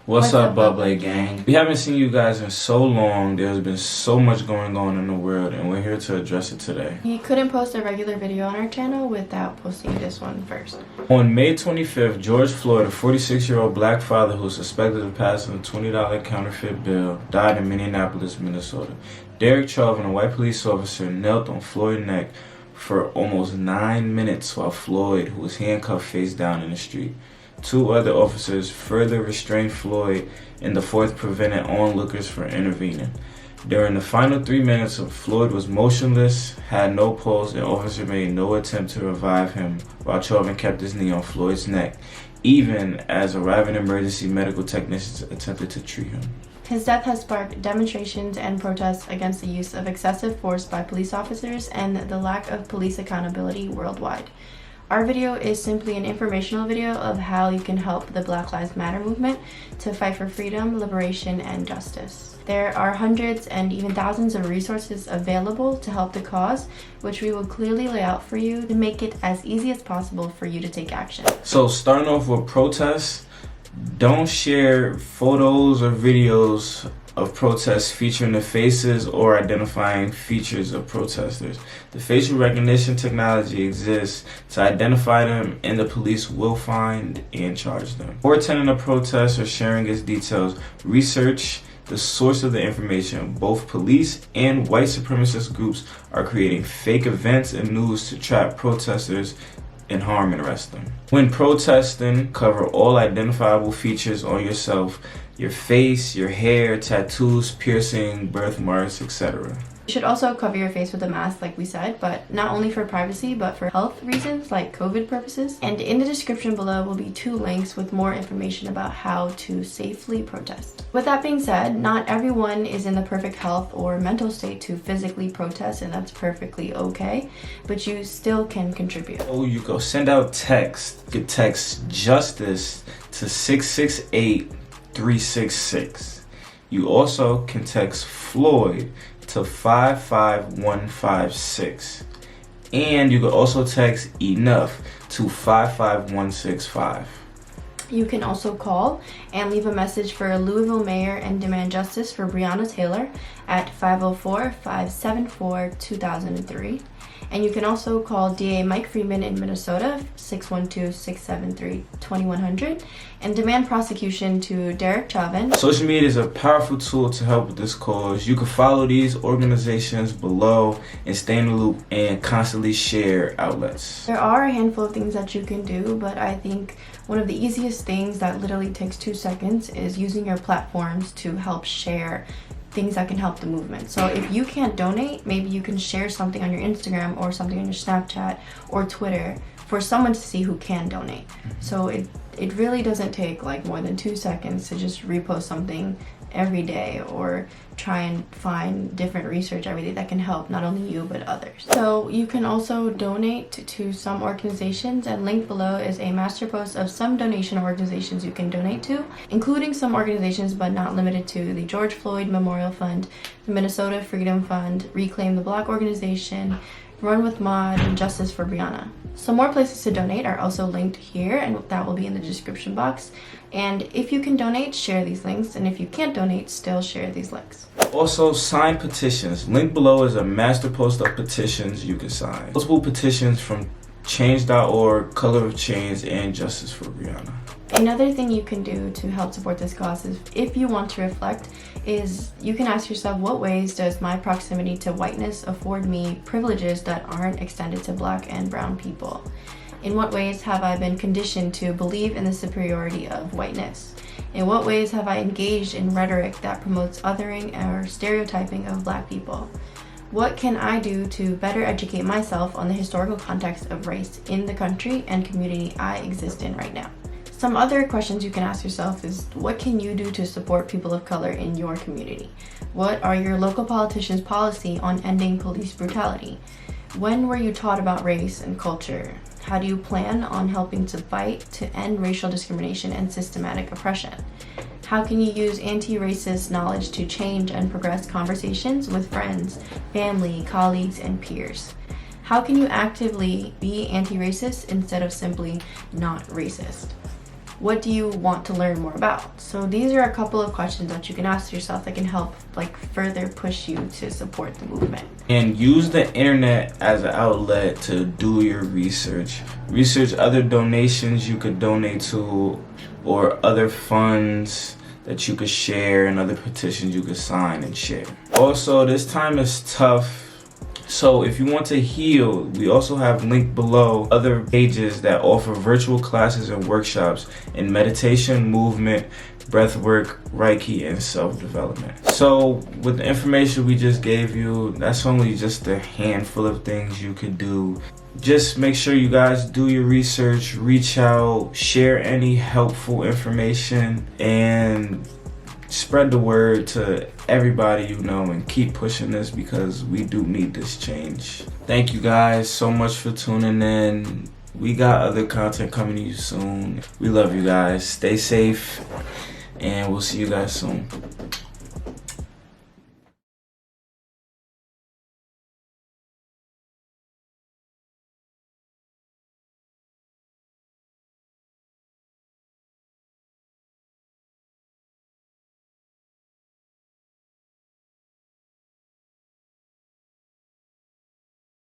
What's up, bublaygang? We haven't seen you guys in so long. There's been so much going on in the world, and we're here to address it today. We couldn't post a regular video on our channel without posting this one first. On May 25th, George Floyd, a 46-year-old black father who was suspected of passing a $20 counterfeit bill, died in Minneapolis, Minnesota. Derek Chauvin, a white police officer, knelt on Floyd's neck for almost 9 minutes while Floyd, who was handcuffed face down in the street. Two other officers further restrained Floyd, and the fourth prevented onlookers from intervening. During the final 3 minutes, Floyd was motionless, had no pulse, and officers made no attempt to revive him while Chauvin kept his knee on Floyd's neck, even as arriving emergency medical technicians attempted to treat him. His death has sparked demonstrations and protests against the use of excessive force by police officers and the lack of police accountability worldwide. Our video is simply an informational video of how you can help the Black Lives Matter movement to fight for freedom, liberation, and justice. There are hundreds and even thousands of resources available to help the cause, which we will clearly lay out for you to make it as easy as possible for you to take action. So starting off with protests, don't share photos or videos of protests featuring the faces or identifying features of protesters. The facial recognition technology exists to identify them, and the police will find and charge them. Before attending a protest or sharing its details, research the source of the information. Both police and white supremacist groups are creating fake events and news to trap protesters and harm and arrest them. When protesting, cover all identifiable features on yourself: your face, your hair, tattoos, piercing, birthmarks, etc. You should also cover your face with a mask, like we said, but not only for privacy, but for health reasons, like COVID purposes. And in the description below will be 2 links with more information about how to safely protest. With that being said, not everyone is in the perfect health or mental state to physically protest, and that's perfectly okay, but you still can contribute. Oh, you go send out text. You can text justice to 668-366. You also can text Floyd to 55156, and you can also text enough to 55165. You can also call and leave a message for Louisville Mayor and demand justice for Breonna Taylor at 504-574-2003. And you can also call DA Mike Freeman in Minnesota, 612-673-2100, and demand prosecution to Derek Chauvin. Social media is a powerful tool to help with this cause. You can follow these organizations below and stay in the loop and constantly share outlets. There are a handful of things that you can do, but I think one of the easiest things that literally takes 2 seconds is using your platforms to help share things that can help the movement. So if you can't donate, maybe you can share something on your Instagram or something on your Snapchat or Twitter for someone to see who can donate. So it really doesn't take like more than 2 seconds to just repost something every day or try and find different research every day that can help not only you but others. So you can also donate to some organizations, and linked below is a master post of some donation organizations you can donate to, including some organizations but not limited to the George Floyd Memorial Fund, the Minnesota Freedom Fund, Reclaim the Black Organization, Run with Maud, and Justice for Breonna. Some more places to donate are also linked here, and that will be in the description box. And if you can donate, share these links, and if you can't donate, still share these links. Also, sign petitions. Link below is a master post of petitions you can sign. Multiple petitions from change.org, Color of Change, and Justice for Breonna. Another thing you can do to help support this cause is, if you want to reflect, is you can ask yourself, what ways does my proximity to whiteness afford me privileges that aren't extended to Black and brown people? In what ways have I been conditioned to believe in the superiority of whiteness? In what ways have I engaged in rhetoric that promotes othering or stereotyping of Black people? What can I do to better educate myself on the historical context of race in the country and community I exist in right now? Some other questions you can ask yourself is, what can you do to support people of color in your community? What are your local politicians' policy on ending police brutality? When were you taught about race and culture? How do you plan on helping to fight to end racial discrimination and systematic oppression? How can you use anti-racist knowledge to change and progress conversations with friends, family, colleagues, and peers? How can you actively be anti-racist instead of simply not racist? what do you want to learn more about? So these are a couple of questions that you can ask yourself that can help like further push you to support the movement. And use the internet as an outlet to do your research. Research other donations you could donate to, or other funds that you could share, and other petitions you could sign and share. Also, this time is tough. So if you want to heal, we also have linked below other pages that offer virtual classes and workshops in meditation, movement, breathwork, Reiki, and self-development. So with the information we just gave you, that's only just a handful of things you could do. Just make sure you guys do your research, reach out, share any helpful information, and spread the word to everybody you know, and keep pushing this because we do need this change. Thank you guys so much for tuning in. We got other content coming to you soon. We love you guys. Stay safe, and we'll see you guys soon.